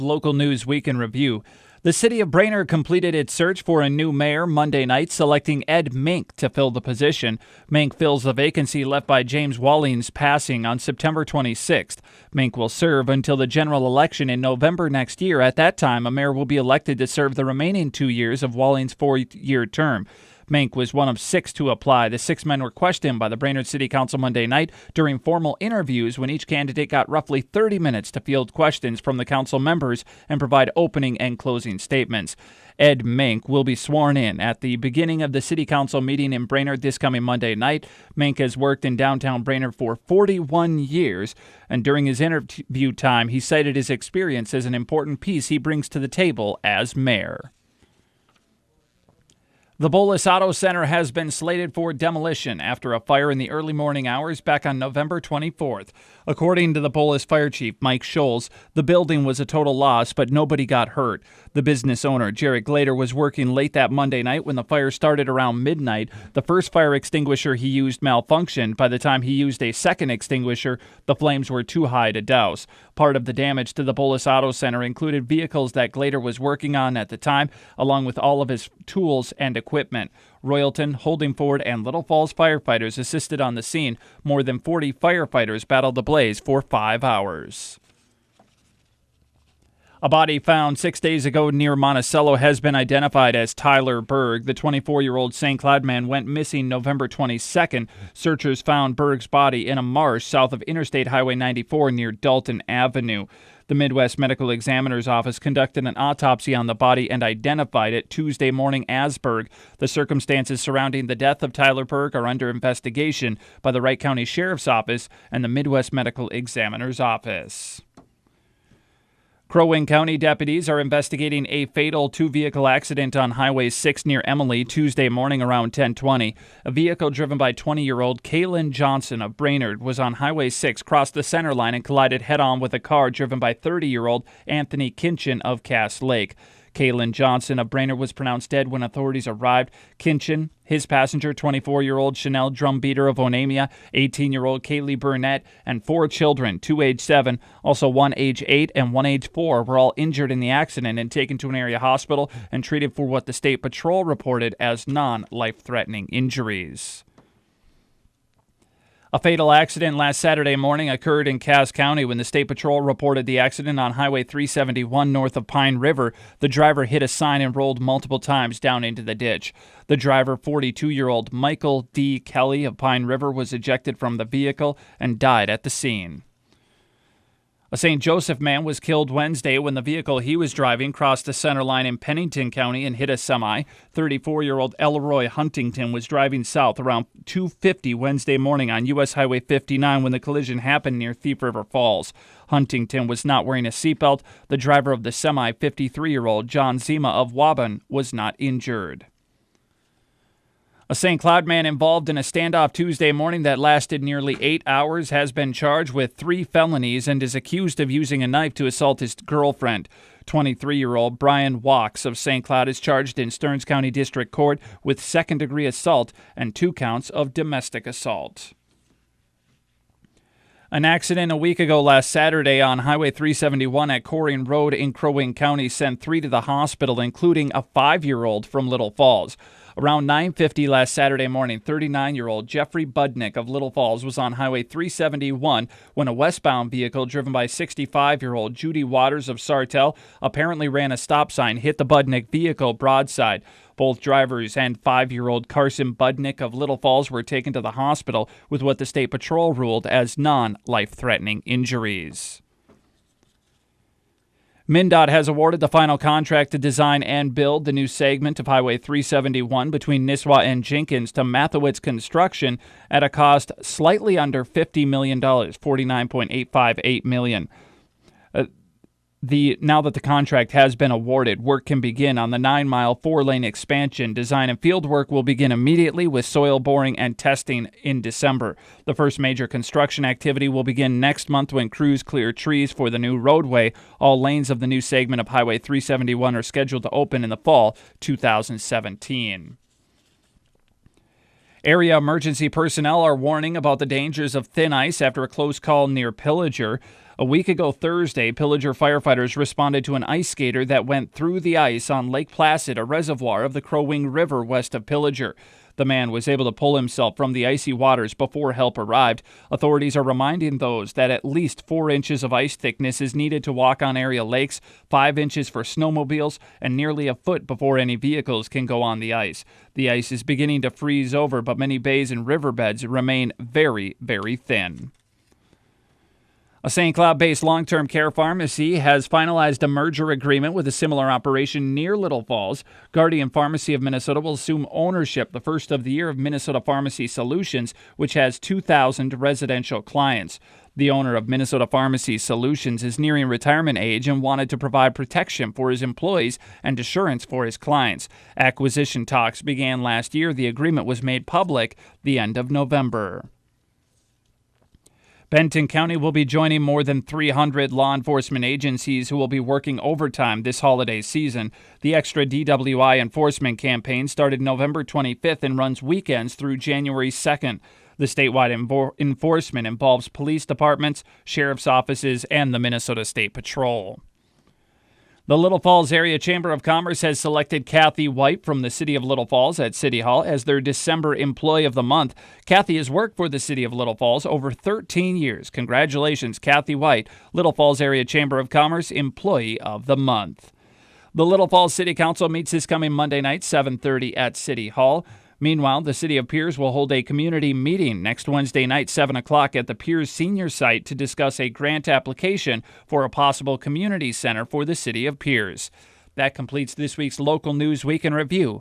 Local News Week in Review. The city of Brainerd completed its search for a new mayor Monday night, selecting Ed Mink to fill the position. Mink fills the vacancy left by James Walling's passing on September 26th. Mink will serve until the general election in November next year. At that time, a mayor will be elected to serve the remaining 2 years of Walling's 4-year term. Mink was one of 6 to apply. The 6 men were questioned by the Brainerd City Council Monday night during formal interviews when each candidate got roughly 30 minutes to field questions from the council members and provide opening and closing statements. Ed Mink will be sworn in at the beginning of the City Council meeting in Brainerd this coming Monday night. Mink has worked in downtown Brainerd for 41 years, and during his interview time, he cited his experience as an important piece he brings to the table as mayor. The Bolus Auto Center has been slated for demolition after a fire in the early morning hours back on November 24th. According to the Bolus Fire Chief, Mike Scholes, the building was a total loss, but nobody got hurt. The business owner, Jarrett Glader, was working late that Monday night when the fire started around midnight. The first fire extinguisher he used malfunctioned. By the time he used a second extinguisher, the flames were too high to douse. Part of the damage to the Bolus Auto Center included vehicles that Glader was working on at the time, along with all of his tools and equipment. Royalton, Holdingford, and Little Falls firefighters assisted on the scene. More than 40 firefighters battled the blaze for 5 hours. A body found 6 days ago near Monticello has been identified as Tyler Berg. The 24-year-old St. Cloud man went missing November 22nd. Searchers found Berg's body in a marsh south of Interstate Highway 94 near Dalton Avenue. The Midwest Medical Examiner's Office conducted an autopsy on the body and identified it Tuesday morning as Berg. The circumstances surrounding the death of Tyler Berg are under investigation by the Wright County Sheriff's Office and the Midwest Medical Examiner's Office. Crow Wing County deputies are investigating a fatal 2-vehicle accident on Highway 6 near Emily Tuesday morning around 10:20. A vehicle driven by 20-year-old Kaylin Johnson of Brainerd was on Highway 6, crossed the center line, and collided head-on with a car driven by 30-year-old Anthony Kinchin of Cass Lake. Kaylin Johnson of Brainerd was pronounced dead when authorities arrived. Kinchin, his passenger, 24-year-old Chanel Drumbeater of Onamia, 18-year-old Kaylee Burnett, and 4 children, 2 age 7, also 1 age 8 and 1 age 4, were all injured in the accident and taken to an area hospital and treated for what the State Patrol reported as non-life-threatening injuries. A fatal accident last Saturday morning occurred in Cass County when the State Patrol reported the accident on Highway 371 north of Pine River. The driver hit a sign and rolled multiple times down into the ditch. The driver, 42-year-old Michael D. Kelly of Pine River, was ejected from the vehicle and died at the scene. A St. Joseph man was killed Wednesday when the vehicle he was driving crossed the center line in Pennington County and hit a semi. 34-year-old Elroy Huntington was driving south around 2:50 Wednesday morning on U.S. Highway 59 when the collision happened near Thief River Falls. Huntington was not wearing a seatbelt. The driver of the semi, 53-year-old John Zima of Waban, was not injured. A St. Cloud man involved in a standoff Tuesday morning that lasted nearly 8 hours has been charged with 3 felonies and is accused of using a knife to assault his girlfriend. 23-year-old Brian Walks of St. Cloud is charged in Stearns County District Court with second-degree assault and 2 counts of domestic assault. An accident a week ago last Saturday on Highway 371 at Coring Road in Crow Wing County sent 3 to the hospital, including a 5-year-old from Little Falls. Around 9:50 last Saturday morning, 39-year-old Jeffrey Budnick of Little Falls was on Highway 371 when a westbound vehicle driven by 65-year-old Judy Waters of Sartell apparently ran a stop sign, hit the Budnick vehicle broadside. Both drivers and 5-year-old Carson Budnick of Little Falls were taken to the hospital with what the State Patrol ruled as non-life-threatening injuries. MnDOT has awarded the final contract to design and build the new segment of Highway 371 between Nisswa and Jenkins to Mathowitz Construction at a cost slightly under $50 million, $49.858 million. Now that the contract has been awarded, work can begin on the 9-mile 4-lane expansion. Design and field work will begin immediately with soil boring and testing in December. The first major construction activity will begin next month when crews clear trees for the new roadway. All lanes of the new segment of Highway 371 are scheduled to open in the fall 2017. Area emergency personnel are warning about the dangers of thin ice after a close call near Pillager. A week ago Thursday, Pillager firefighters responded to an ice skater that went through the ice on Lake Placid, a reservoir of the Crow Wing River west of Pillager. The man was able to pull himself from the icy waters before help arrived. Authorities are reminding those that at least 4 inches of ice thickness is needed to walk on area lakes, 5 inches for snowmobiles, and nearly a foot before any vehicles can go on the ice. The ice is beginning to freeze over, but many bays and riverbeds remain very, very thin. A St. Cloud-based long-term care pharmacy has finalized a merger agreement with a similar operation near Little Falls. Guardian Pharmacy of Minnesota will assume ownership the first of the year of Minnesota Pharmacy Solutions, which has 2,000 residential clients. The owner of Minnesota Pharmacy Solutions is nearing retirement age and wanted to provide protection for his employees and assurance for his clients. Acquisition talks began last year. The agreement was made public the end of November. Benton County will be joining more than 300 law enforcement agencies who will be working overtime this holiday season. The Extra DWI enforcement campaign started November 25th and runs weekends through January 2nd. The statewide enforcement involves police departments, sheriff's offices, and the Minnesota State Patrol. The Little Falls Area Chamber of Commerce has selected Kathy White from the City of Little Falls at City Hall as their December Employee of the Month. Kathy has worked for the City of Little Falls over 13 years. Congratulations, Kathy White, Little Falls Area Chamber of Commerce Employee of the Month. The Little Falls City Council meets this coming Monday night, 7:30 at City Hall. Meanwhile, the City of Pierz will hold a community meeting next Wednesday night, 7 o'clock at the Pierz Senior Site to discuss a grant application for a possible community center for the City of Pierz. That completes this week's Local News Week in Review.